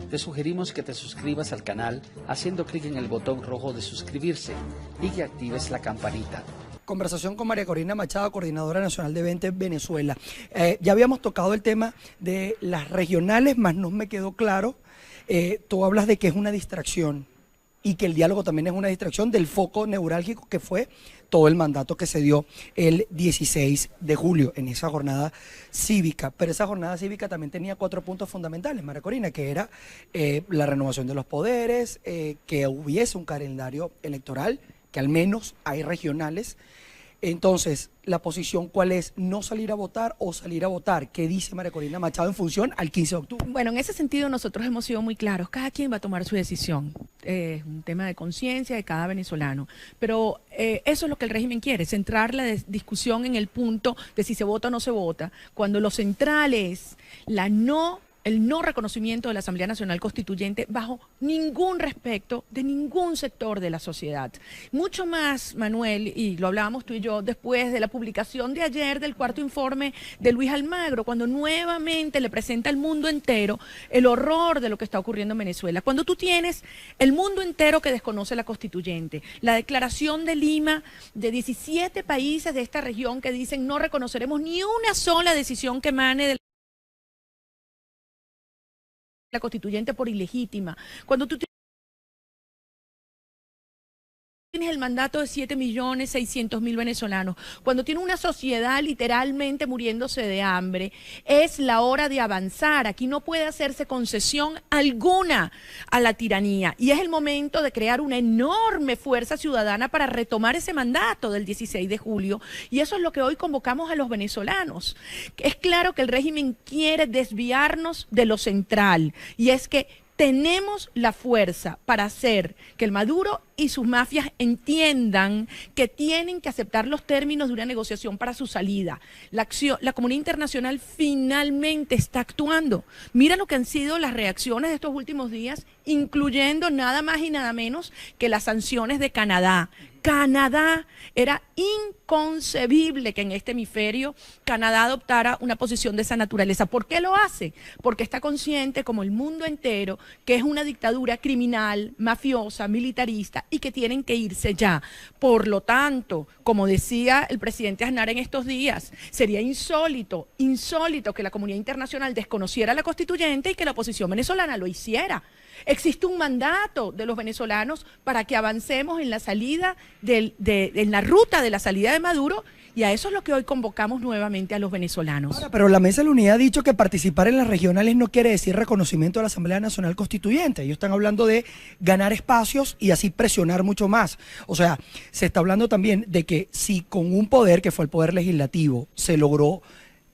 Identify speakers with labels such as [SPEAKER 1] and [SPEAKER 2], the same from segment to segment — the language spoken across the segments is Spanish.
[SPEAKER 1] te sugerimos que te suscribas al canal haciendo clic en el botón rojo de suscribirse y que actives la campanita.
[SPEAKER 2] Conversación con María Corina Machado, coordinadora nacional de Vente Venezuela. Ya habíamos tocado el tema de las regionales, más no me quedó claro. Tú hablas de que es una distracción y que el diálogo también es una distracción del foco neurálgico que fue todo el mandato que se dio el 16 de julio en esa jornada cívica. Pero esa jornada cívica también tenía 4 puntos fundamentales, María Corina, que era la renovación de los poderes, que hubiese un calendario electoral, que al menos hay regionales. Entonces, ¿la posición cuál es? ¿No salir a votar o salir a votar? ¿Qué dice María Corina Machado en función al 15 de octubre?
[SPEAKER 3] Bueno, en ese sentido nosotros hemos sido muy claros. Cada quien va a tomar su decisión. Es un tema de conciencia de cada venezolano. Pero eso es lo que el régimen quiere, centrar la discusión en el punto de si se vota o no se vota, cuando lo central es el no reconocimiento de la Asamblea Nacional Constituyente bajo ningún respecto de ningún sector de la sociedad. Mucho más, Manuel, y lo hablábamos tú y yo después de la publicación de ayer del cuarto informe de Luis Almagro, cuando nuevamente le presenta al mundo entero el horror de lo que está ocurriendo en Venezuela. Cuando tú tienes el mundo entero que desconoce la Constituyente, la declaración de Lima de 17 países de esta región que dicen no reconoceremos ni una sola decisión que emane de la Constituyente por ilegítima, cuando tú tienes el mandato de 7.600.000 venezolanos, cuando tienes una sociedad literalmente muriéndose de hambre, es la hora de avanzar. Aquí no puede hacerse concesión alguna a la tiranía y es el momento de crear una enorme fuerza ciudadana para retomar ese mandato del 16 de julio y eso es lo que hoy convocamos a los venezolanos. Es claro que el régimen quiere desviarnos de lo central y es que tenemos la fuerza para hacer que el Maduro y sus mafias entiendan que tienen que aceptar los términos de una negociación para su salida. La comunidad internacional finalmente está actuando. Mira lo que han sido las reacciones de estos últimos días, incluyendo nada más y nada menos que las sanciones de Canadá. Canadá, era inconcebible que en este hemisferio Canadá adoptara una posición de esa naturaleza. ¿Por qué lo hace? Porque está consciente, como el mundo entero, que es una dictadura criminal, mafiosa, militarista y que tienen que irse ya. Por lo tanto, como decía el presidente Aznar en estos días, sería insólito que la comunidad internacional desconociera la constituyente y que la oposición venezolana lo hiciera. Existe un mandato de los venezolanos para que avancemos en la salida, en la ruta de la salida de Maduro y a eso es lo que hoy convocamos nuevamente a los venezolanos.
[SPEAKER 2] Ahora, pero la Mesa de la Unidad ha dicho que participar en las regionales no quiere decir reconocimiento de la Asamblea Nacional Constituyente. Ellos están hablando de ganar espacios y así presionar mucho más. O sea, se está hablando también de que si con un poder, que fue el poder legislativo, se logró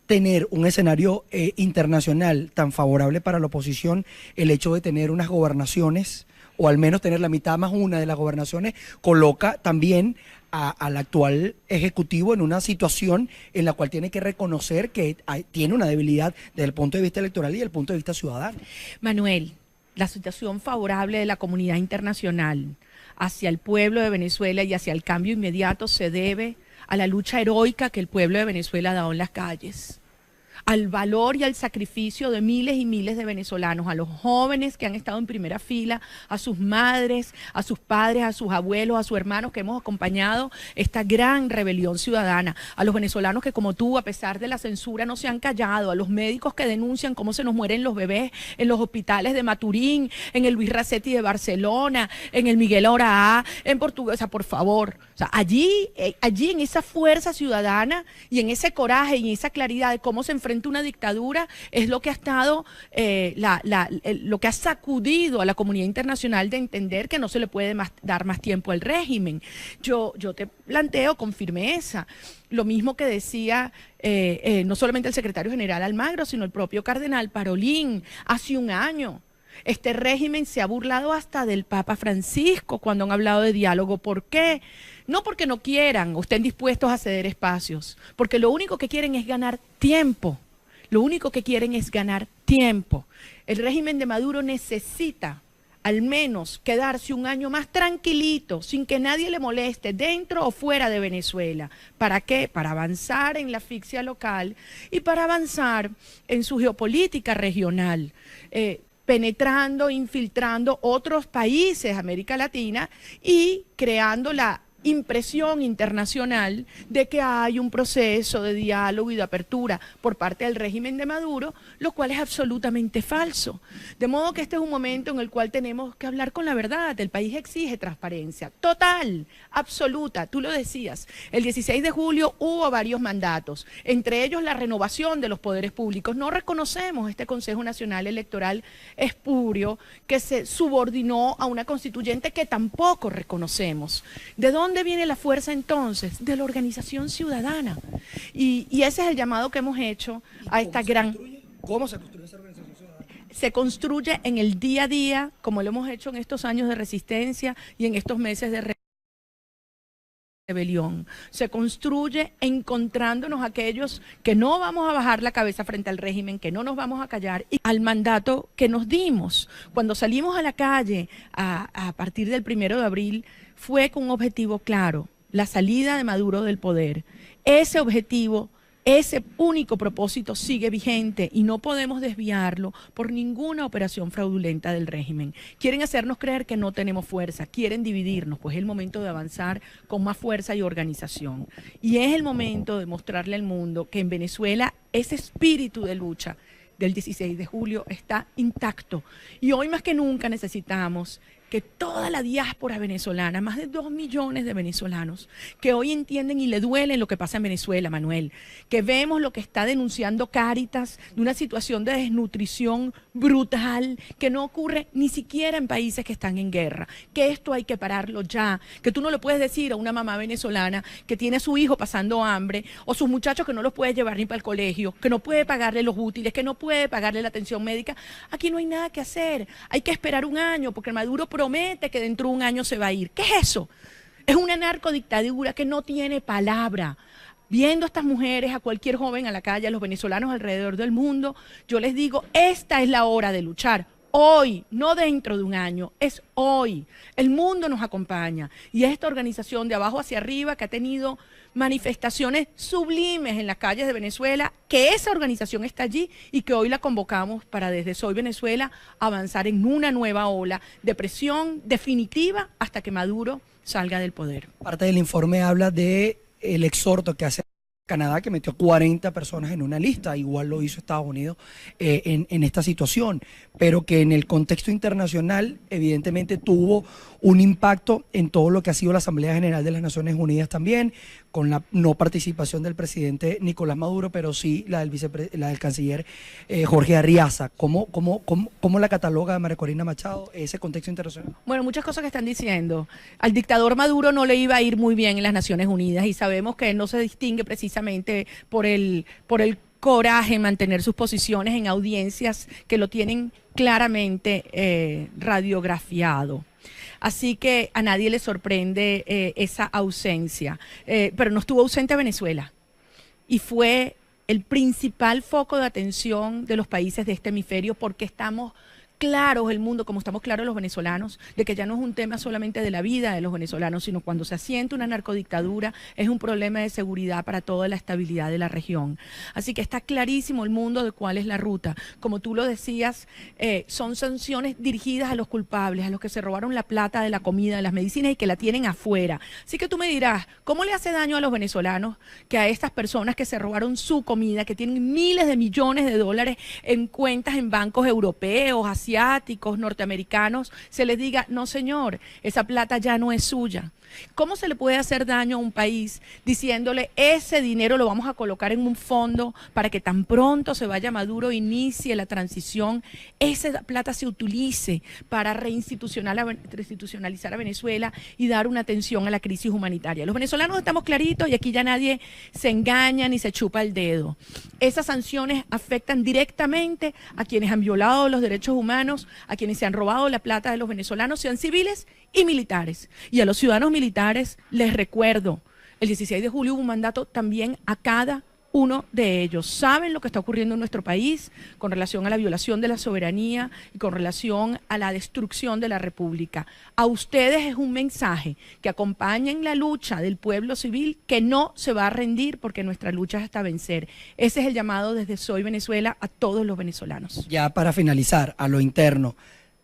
[SPEAKER 2] tener un escenario internacional tan favorable para la oposición, el hecho de tener unas gobernaciones, o al menos tener la mitad más una de las gobernaciones, coloca también al actual ejecutivo en una situación en la cual tiene que reconocer que tiene una debilidad desde el punto de vista electoral y desde el punto de vista ciudadano.
[SPEAKER 3] Manuel, la situación favorable de la comunidad internacional hacia el pueblo de Venezuela y hacia el cambio inmediato se debe a la lucha heroica que el pueblo de Venezuela ha dado en las calles, al valor y al sacrificio de miles y miles de venezolanos, a los jóvenes que han estado en primera fila, a sus madres, a sus padres, a sus abuelos, a sus hermanos que hemos acompañado esta gran rebelión ciudadana, a los venezolanos que como tú, a pesar de la censura, no se han callado, a los médicos que denuncian cómo se nos mueren los bebés en los hospitales de Maturín, en el Luis Racetti de Barcelona, en el Miguel Oraá, en Portugal, o sea, por favor, o sea, allí en esa fuerza ciudadana y en ese coraje y en esa claridad de cómo se enfrenta una dictadura es lo que ha estado, lo que ha sacudido a la comunidad internacional de entender que no se le puede dar más tiempo al régimen. Yo te planteo con firmeza lo mismo que decía no solamente el secretario general Almagro, sino el propio cardenal Parolín hace un año. Este régimen se ha burlado hasta del Papa Francisco cuando han hablado de diálogo. ¿Por qué? No porque no quieran o estén dispuestos a ceder espacios, porque lo único que quieren es ganar tiempo. Lo único que quieren es ganar tiempo. El régimen de Maduro necesita al menos quedarse un año más tranquilito, sin que nadie le moleste, dentro o fuera de Venezuela. ¿Para qué? Para avanzar en la asfixia local y para avanzar en su geopolítica regional. penetrando, infiltrando otros países de América Latina y creando la impresión internacional de que hay un proceso de diálogo y de apertura por parte del régimen de Maduro, lo cual es absolutamente falso. De modo que este es un momento en el cual tenemos que hablar con la verdad. El país exige transparencia total, absoluta. Tú lo decías, el 16 de julio hubo varios mandatos, entre ellos la renovación de los poderes públicos. No reconocemos este Consejo Nacional Electoral espurio que se subordinó a una constituyente que tampoco reconocemos. ¿De dónde viene la fuerza entonces? De la organización ciudadana. Y ese es el llamado que hemos hecho a esta gran...
[SPEAKER 2] ¿Cómo se construye esa organización ciudadana?
[SPEAKER 3] Se construye en el día a día, como lo hemos hecho en estos años de resistencia y en estos meses de rebelión. Se construye encontrándonos aquellos que no vamos a bajar la cabeza frente al régimen, que no nos vamos a callar, y al mandato que nos dimos. Cuando salimos a la calle a partir del 1 de abril, fue con un objetivo claro, la salida de Maduro del poder. Ese objetivo, ese único propósito sigue vigente y no podemos desviarlo por ninguna operación fraudulenta del régimen. Quieren hacernos creer que no tenemos fuerza, quieren dividirnos, pues es el momento de avanzar con más fuerza y organización. Y es el momento de mostrarle al mundo que en Venezuela ese espíritu de lucha del 16 de julio está intacto. Y hoy más que nunca necesitamos que toda la diáspora venezolana, más de 2 millones de venezolanos, que hoy entienden y le duele lo que pasa en Venezuela, Manuel, que vemos lo que está denunciando Cáritas de una situación de desnutrición brutal que no ocurre ni siquiera en países que están en guerra, que esto hay que pararlo ya, que tú no le puedes decir a una mamá venezolana que tiene a su hijo pasando hambre o sus muchachos que no los puede llevar ni para el colegio, que no puede pagarle los útiles, que no puede pagarle la atención médica. Aquí no hay nada que hacer, hay que esperar un año porque Maduro promete que dentro de un año se va a ir. ¿Qué es eso? Es una narcodictadura que no tiene palabra. Viendo a estas mujeres, a cualquier joven a la calle, a los venezolanos alrededor del mundo, yo les digo, esta es la hora de luchar. Hoy, no dentro de un año, es hoy. El mundo nos acompaña. Y esta organización de abajo hacia arriba que ha tenido manifestaciones sublimes en las calles de Venezuela, que esa organización está allí y que hoy la convocamos para desde Soy Venezuela avanzar en una nueva ola de presión definitiva hasta que Maduro salga del poder.
[SPEAKER 2] Parte del informe habla de el exhorto que hace Canadá, que metió 40 personas en una lista, igual lo hizo Estados Unidos en esta situación, pero que en el contexto internacional evidentemente tuvo un impacto en todo lo que ha sido la Asamblea General de las Naciones Unidas también, con la no participación del presidente Nicolás Maduro, pero sí la del canciller Jorge Arriaza. ¿Cómo la cataloga María Corina Machado ese contexto internacional?
[SPEAKER 3] Bueno, muchas cosas que están diciendo. Al dictador Maduro no le iba a ir muy bien en las Naciones Unidas y sabemos que no se distingue precisamente por el coraje en mantener sus posiciones en audiencias que lo tienen claramente radiografiado. Así que a nadie le sorprende esa ausencia. Pero no estuvo ausente Venezuela y fue el principal foco de atención de los países de este hemisferio porque estamos claros el mundo, como estamos claros los venezolanos, de que ya no es un tema solamente de la vida de los venezolanos, sino cuando se asienta una narcodictadura es un problema de seguridad para toda la estabilidad de la región. Así que está clarísimo el mundo de cuál es la ruta. Como tú lo decías, son sanciones dirigidas a los culpables, a los que se robaron la plata de la comida, de las medicinas y que la tienen afuera. Así que tú me dirás, ¿cómo le hace daño a los venezolanos que a estas personas que se robaron su comida, que tienen miles de millones de dólares en cuentas en bancos europeos, asiáticos, norteamericanos, se les diga, no señor, esa plata ya no es suya? ¿Cómo se le puede hacer daño a un país diciéndole ese dinero lo vamos a colocar en un fondo para que tan pronto se vaya Maduro, inicie la transición, esa plata se utilice para reinstitucionalizar a Venezuela y dar una atención a la crisis humanitaria? Los venezolanos estamos claritos y aquí ya nadie se engaña ni se chupa el dedo. Esas sanciones afectan directamente a quienes han violado los derechos humanos, a quienes se han robado la plata de los venezolanos, sean civiles y militares. Y a los ciudadanos militares les recuerdo, el 16 de julio hubo un mandato también a cada uno de ellos. Saben lo que está ocurriendo en nuestro país con relación a la violación de la soberanía y con relación a la destrucción de la República. A ustedes es un mensaje que acompañen la lucha del pueblo civil, que no se va a rendir porque nuestra lucha es hasta vencer. Ese es el llamado desde Soy Venezuela a todos los venezolanos.
[SPEAKER 2] Ya para finalizar, a lo interno,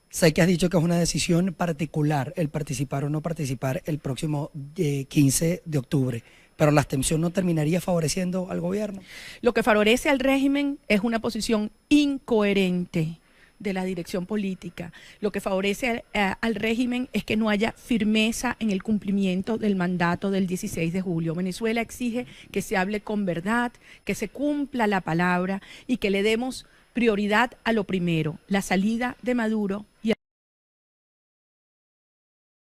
[SPEAKER 2] sé que has dicho que es una decisión particular el participar o no participar el próximo 15 de octubre. Pero la abstención no terminaría favoreciendo al gobierno.
[SPEAKER 3] Lo que favorece al régimen es una posición incoherente de la dirección política. Lo que favorece al régimen es que no haya firmeza en el cumplimiento del mandato del 16 de julio. Venezuela exige que se hable con verdad, que se cumpla la palabra y que le demos prioridad a lo primero, la salida de Maduro y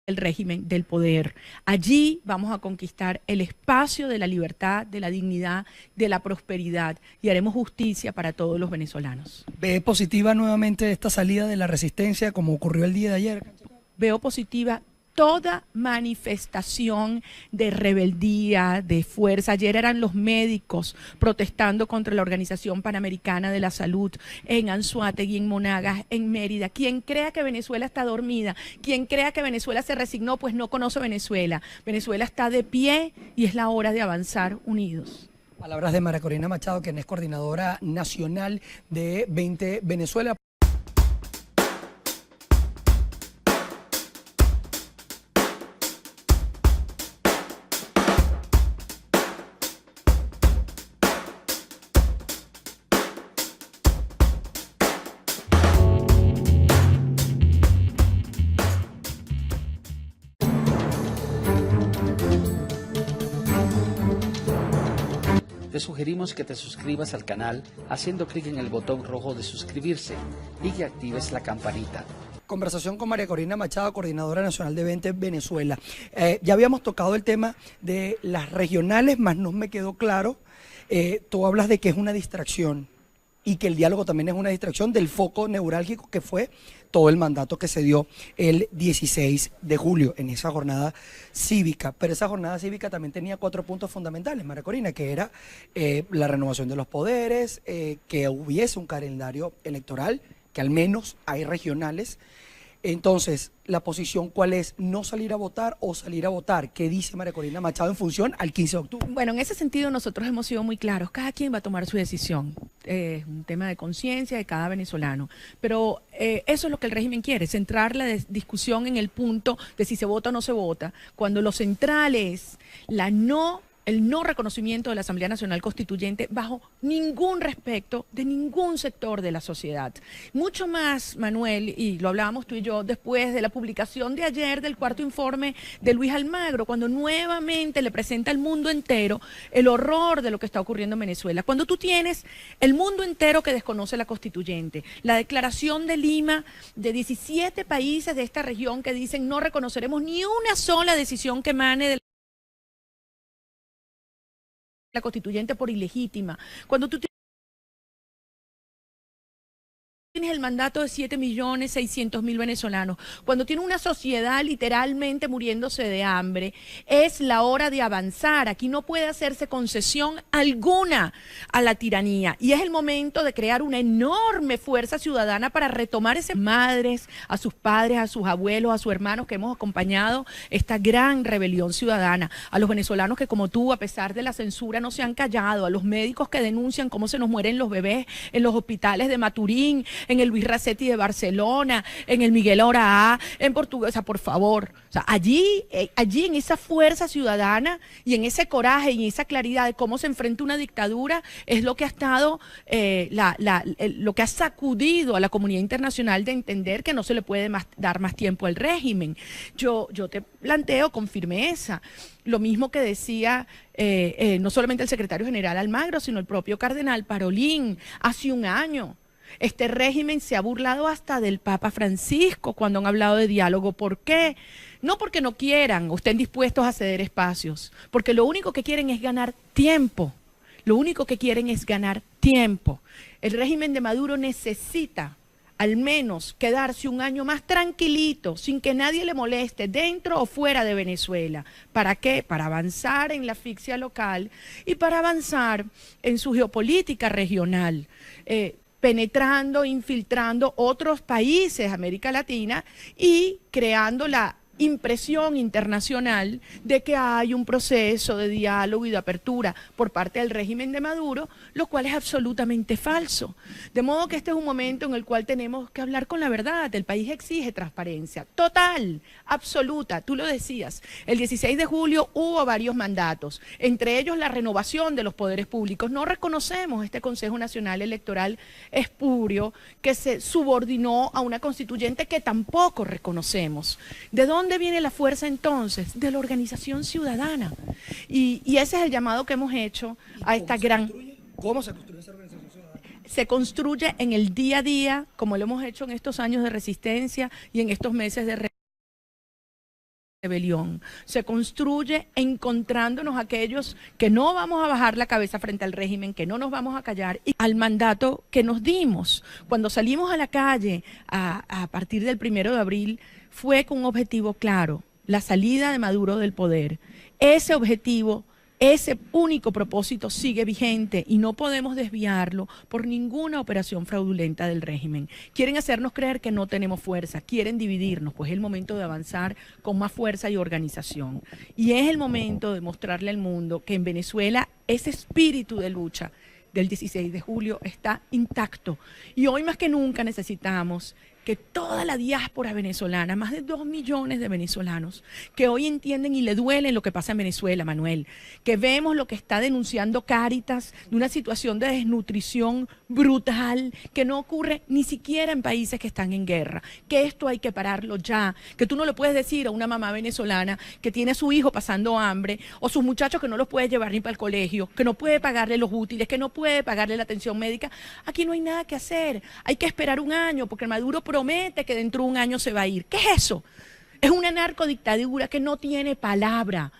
[SPEAKER 3] el régimen del poder. Allí vamos a conquistar el espacio de la libertad, de la dignidad, de la prosperidad y haremos justicia para todos los venezolanos.
[SPEAKER 2] ¿Ve positiva nuevamente esta salida de la resistencia como ocurrió el día de ayer?
[SPEAKER 3] Veo positiva toda manifestación de rebeldía, de fuerza. Ayer eran los médicos protestando contra la Organización Panamericana de la Salud en Anzoátegui, en Monagas, en Mérida. Quien crea que Venezuela está dormida, quien crea que Venezuela se resignó, pues no conoce Venezuela. Venezuela está de pie y es la hora de avanzar unidos.
[SPEAKER 2] Palabras de María Corina Machado, quien es coordinadora nacional de 20 Venezuela.
[SPEAKER 1] Te sugerimos que te suscribas al canal haciendo clic en el botón rojo de suscribirse y que actives la campanita.
[SPEAKER 2] Conversación con María Corina Machado, coordinadora nacional de 20 Venezuela. Ya habíamos tocado el tema de las regionales, más no me quedó claro. Tú hablas de que es una distracción y que el diálogo también es una distracción del foco neurálgico que fue todo el mandato que se dio el 16 de julio en esa jornada cívica. Pero esa jornada cívica también tenía 4 puntos fundamentales, María Corina, que era la renovación de los poderes, que hubiese un calendario electoral, que al menos hay regionales. Entonces, la posición, ¿cuál es? ¿No salir a votar o salir a votar? ¿Qué dice María Corina Machado en función al 15 de octubre?
[SPEAKER 3] Bueno, en ese sentido nosotros hemos sido muy claros. Cada quien va a tomar su decisión. Es un tema de conciencia de cada venezolano. Pero eso es lo que el régimen quiere, centrar la discusión en el punto de si se vota o no se vota, cuando lo central es el no reconocimiento de la Asamblea Nacional Constituyente bajo ningún respecto de ningún sector de la sociedad. Mucho más, Manuel, y lo hablábamos tú y yo después de la publicación de ayer del cuarto informe de Luis Almagro, cuando nuevamente le presenta al mundo entero el horror de lo que está ocurriendo en Venezuela. Cuando tú tienes el mundo entero que desconoce la Constituyente, la declaración de Lima de 17 países de esta región que dicen no reconoceremos ni una sola decisión que emane de la Constituyente por ilegítima. Cuando tú tienes el mandato de 7.600.000 venezolanos, cuando tienes una sociedad literalmente muriéndose de hambre, es la hora de avanzar. Aquí no puede hacerse concesión alguna a la tiranía y es el momento de crear una enorme fuerza ciudadana para retomar esas madres, a sus padres, a sus abuelos, a sus hermanos que hemos acompañado esta gran rebelión ciudadana, a los venezolanos que como tú, a pesar de la censura, no se han callado, a los médicos que denuncian cómo se nos mueren los bebés en los hospitales de Maturín, en el Luis Racetti de Barcelona, en el Miguel Oraá, en Portugal. O sea, por favor, o sea, allí en esa fuerza ciudadana y en ese coraje y en esa claridad de cómo se enfrenta una dictadura es lo que ha estado, lo que ha sacudido a la comunidad internacional de entender que no se le puede dar más tiempo al régimen. Yo te planteo con firmeza lo mismo que decía no solamente el secretario general Almagro, sino el propio cardenal Parolín hace un año. Este régimen se ha burlado hasta del Papa Francisco cuando han hablado de diálogo. ¿Por qué? No porque no quieran o estén dispuestos a ceder espacios, porque lo único que quieren es ganar tiempo. Lo único que quieren es ganar tiempo. El régimen de Maduro necesita al menos quedarse un año más tranquilito, sin que nadie le moleste, dentro o fuera de Venezuela. ¿Para qué? Para avanzar en la asfixia local y para avanzar en su geopolítica regional, penetrando, infiltrando otros países, América Latina, y creando la impresión internacional de que hay un proceso de diálogo y de apertura por parte del régimen de Maduro, lo cual es absolutamente falso. De modo que este es un momento en el cual tenemos que hablar con la verdad. El país exige transparencia total, absoluta. Tú lo decías, el 16 de julio hubo varios mandatos, entre ellos la renovación de los poderes públicos. No reconocemos este Consejo Nacional Electoral espurio que se subordinó a una constituyente que tampoco reconocemos. ¿De dónde viene la fuerza entonces? De la organización ciudadana. Y ese es el llamado que hemos hecho a esta gran...
[SPEAKER 2] ¿Cómo se construye esa organización ciudadana?
[SPEAKER 3] Se construye en el día a día, como lo hemos hecho en estos años de resistencia y en estos meses de rebelión. Se construye encontrándonos aquellos que no vamos a bajar la cabeza frente al régimen, que no nos vamos a callar, y al mandato que nos dimos. Cuando salimos a la calle a partir del 1 de abril, fue con un objetivo claro, la salida de Maduro del poder. Ese objetivo, ese único propósito sigue vigente y no podemos desviarlo por ninguna operación fraudulenta del régimen. Quieren hacernos creer que no tenemos fuerza, quieren dividirnos, pues es el momento de avanzar con más fuerza y organización. Y es el momento de mostrarle al mundo que en Venezuela ese espíritu de lucha del 16 de julio está intacto. Y hoy más que nunca necesitamos que toda la diáspora venezolana, más de 2 millones de venezolanos, que hoy entienden y le duele lo que pasa en Venezuela, Manuel, que vemos lo que está denunciando Cáritas, de una situación de desnutrición brutal, que no ocurre ni siquiera en países que están en guerra, que esto hay que pararlo ya, que tú no le puedes decir a una mamá venezolana que tiene a su hijo pasando hambre, o sus muchachos que no los puede llevar ni para el colegio, que no puede pagarle los útiles, que no puede pagarle la atención médica. Aquí no hay nada que hacer, hay que esperar un año, porque Maduro promete que dentro de un año se va a ir. ¿Qué es eso? Es una narcodictadura que no tiene palabra.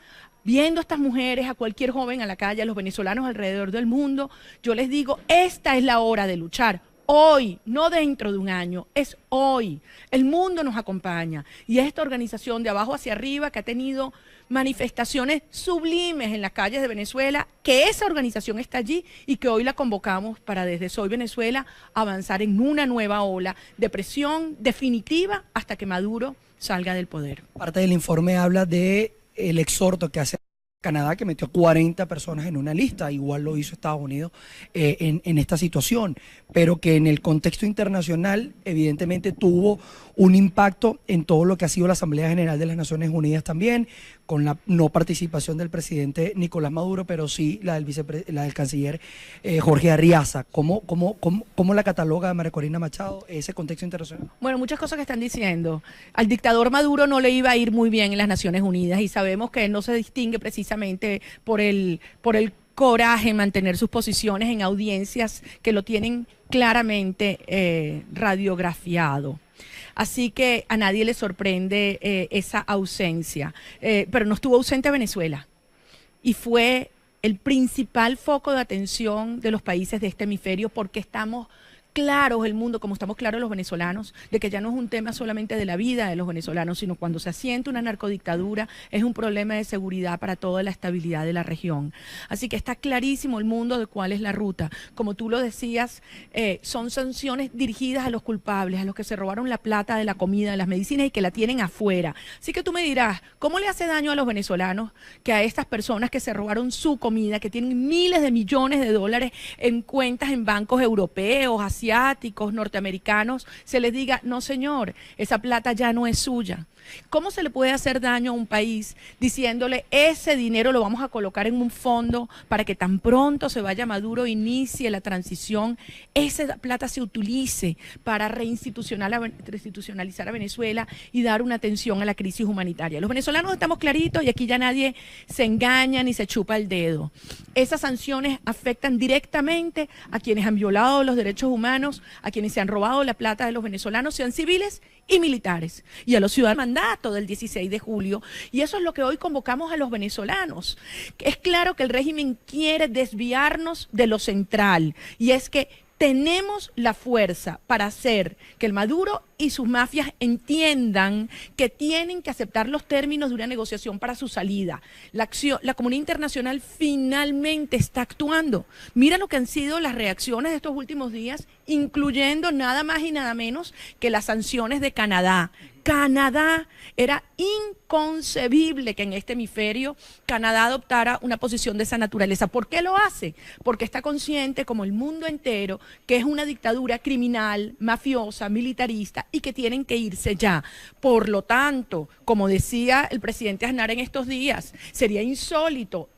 [SPEAKER 3] Viendo a estas mujeres, a cualquier joven a la calle, a los venezolanos alrededor del mundo, yo les digo, esta es la hora de luchar. Hoy, no dentro de un año, es hoy. El mundo nos acompaña y esta organización de abajo hacia arriba que ha tenido manifestaciones sublimes en las calles de Venezuela, que esa organización está allí y que hoy la convocamos para desde Soy Venezuela avanzar en una nueva ola de presión definitiva hasta que Maduro salga del poder.
[SPEAKER 2] Parte del informe habla de el exhorto que hace Canadá, que metió 40 personas en una lista, igual lo hizo Estados Unidos en esta situación, pero que en el contexto internacional evidentemente tuvo un impacto en todo lo que ha sido la Asamblea General de las Naciones Unidas también, con la no participación del presidente Nicolás Maduro, pero sí la del canciller Jorge Arriaza. ¿Cómo la cataloga María Corina Machado ese contexto internacional?
[SPEAKER 3] Bueno, muchas cosas que están diciendo. Al dictador Maduro no le iba a ir muy bien en las Naciones Unidas y sabemos que no se distingue precisamente por el coraje en mantener sus posiciones en audiencias que lo tienen claramente radiografiado. Así que a nadie le sorprende esa ausencia. Pero no estuvo ausente Venezuela y fue el principal foco de atención de los países de este hemisferio porque estamos claros, el mundo, como estamos claros los venezolanos, de que ya no es un tema solamente de la vida de los venezolanos, sino cuando se asienta una narcodictadura es un problema de seguridad para toda la estabilidad de la región. Así que está clarísimo el mundo de cuál es la ruta. Como tú lo decías, son sanciones dirigidas a los culpables, a los que se robaron la plata de la comida, de las medicinas y que la tienen afuera. Así que tú me dirás, ¿cómo le hace daño a los venezolanos que a estas personas que se robaron su comida, que tienen miles de millones de dólares en cuentas en bancos europeos, asiáticos, norteamericanos, se les diga, no señor, esa plata ya no es suya? ¿Cómo se le puede hacer daño a un país diciéndole ese dinero lo vamos a colocar en un fondo para que tan pronto se vaya Maduro, inicie la transición, esa plata se utilice para reinstitucionalizar a Venezuela y dar una atención a la crisis humanitaria? Los venezolanos estamos claritos y aquí ya nadie se engaña ni se chupa el dedo. Esas sanciones afectan directamente a quienes han violado los derechos humanos, a quienes se han robado la plata de los venezolanos, sean civiles y militares, y a los ciudadanos mandato del 16 de julio, y eso es lo que hoy convocamos a los venezolanos. Es claro que el régimen quiere desviarnos de lo central, y es que tenemos la fuerza para hacer que el Maduro y sus mafias entiendan que tienen que aceptar los términos de una negociación para su salida. La comunidad internacional finalmente está actuando. Mira lo que han sido las reacciones de estos últimos días, incluyendo nada más y nada menos que las sanciones de Canadá. Canadá, era inconcebible que en este hemisferio Canadá adoptara una posición de esa naturaleza. ¿Por qué lo hace? Porque está consciente, como el mundo entero, que es una dictadura criminal, mafiosa, militarista y que tienen que irse ya. Por lo tanto, como decía el presidente Aznar en estos días, sería insólito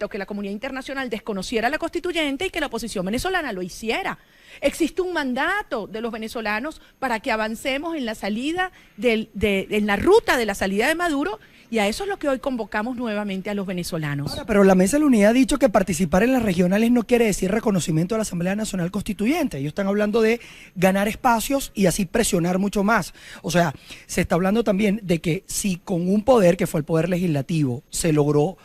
[SPEAKER 3] que la comunidad internacional desconociera la constituyente y que la oposición venezolana lo hiciera. Existe un mandato de los venezolanos para que avancemos en la salida, en la ruta de la salida de Maduro, y a eso es lo que hoy convocamos nuevamente a los venezolanos.
[SPEAKER 2] Ahora, pero la Mesa de la Unidad ha dicho que participar en las regionales no quiere decir reconocimiento de la Asamblea Nacional Constituyente. Ellos están hablando de ganar espacios y así presionar mucho más. O sea, se está hablando también de que si con un poder, que fue el poder legislativo, se logró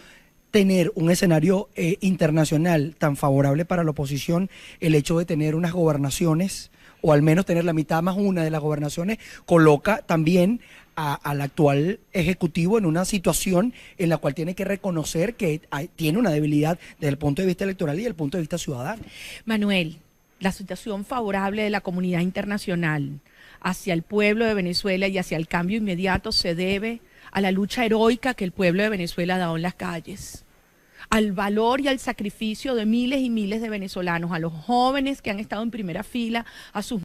[SPEAKER 2] tener un escenario internacional tan favorable para la oposición, el hecho de tener unas gobernaciones, o al menos tener la mitad más una de las gobernaciones, coloca también al actual ejecutivo en una situación en la cual tiene que reconocer que tiene una debilidad desde el punto de vista electoral y desde el punto de vista ciudadano.
[SPEAKER 3] Manuel, la situación favorable de la comunidad internacional hacia el pueblo de Venezuela y hacia el cambio inmediato se debe a la lucha heroica que el pueblo de Venezuela ha dado en las calles, al valor y al sacrificio de miles y miles de venezolanos, a los jóvenes que han estado en primera fila, a sus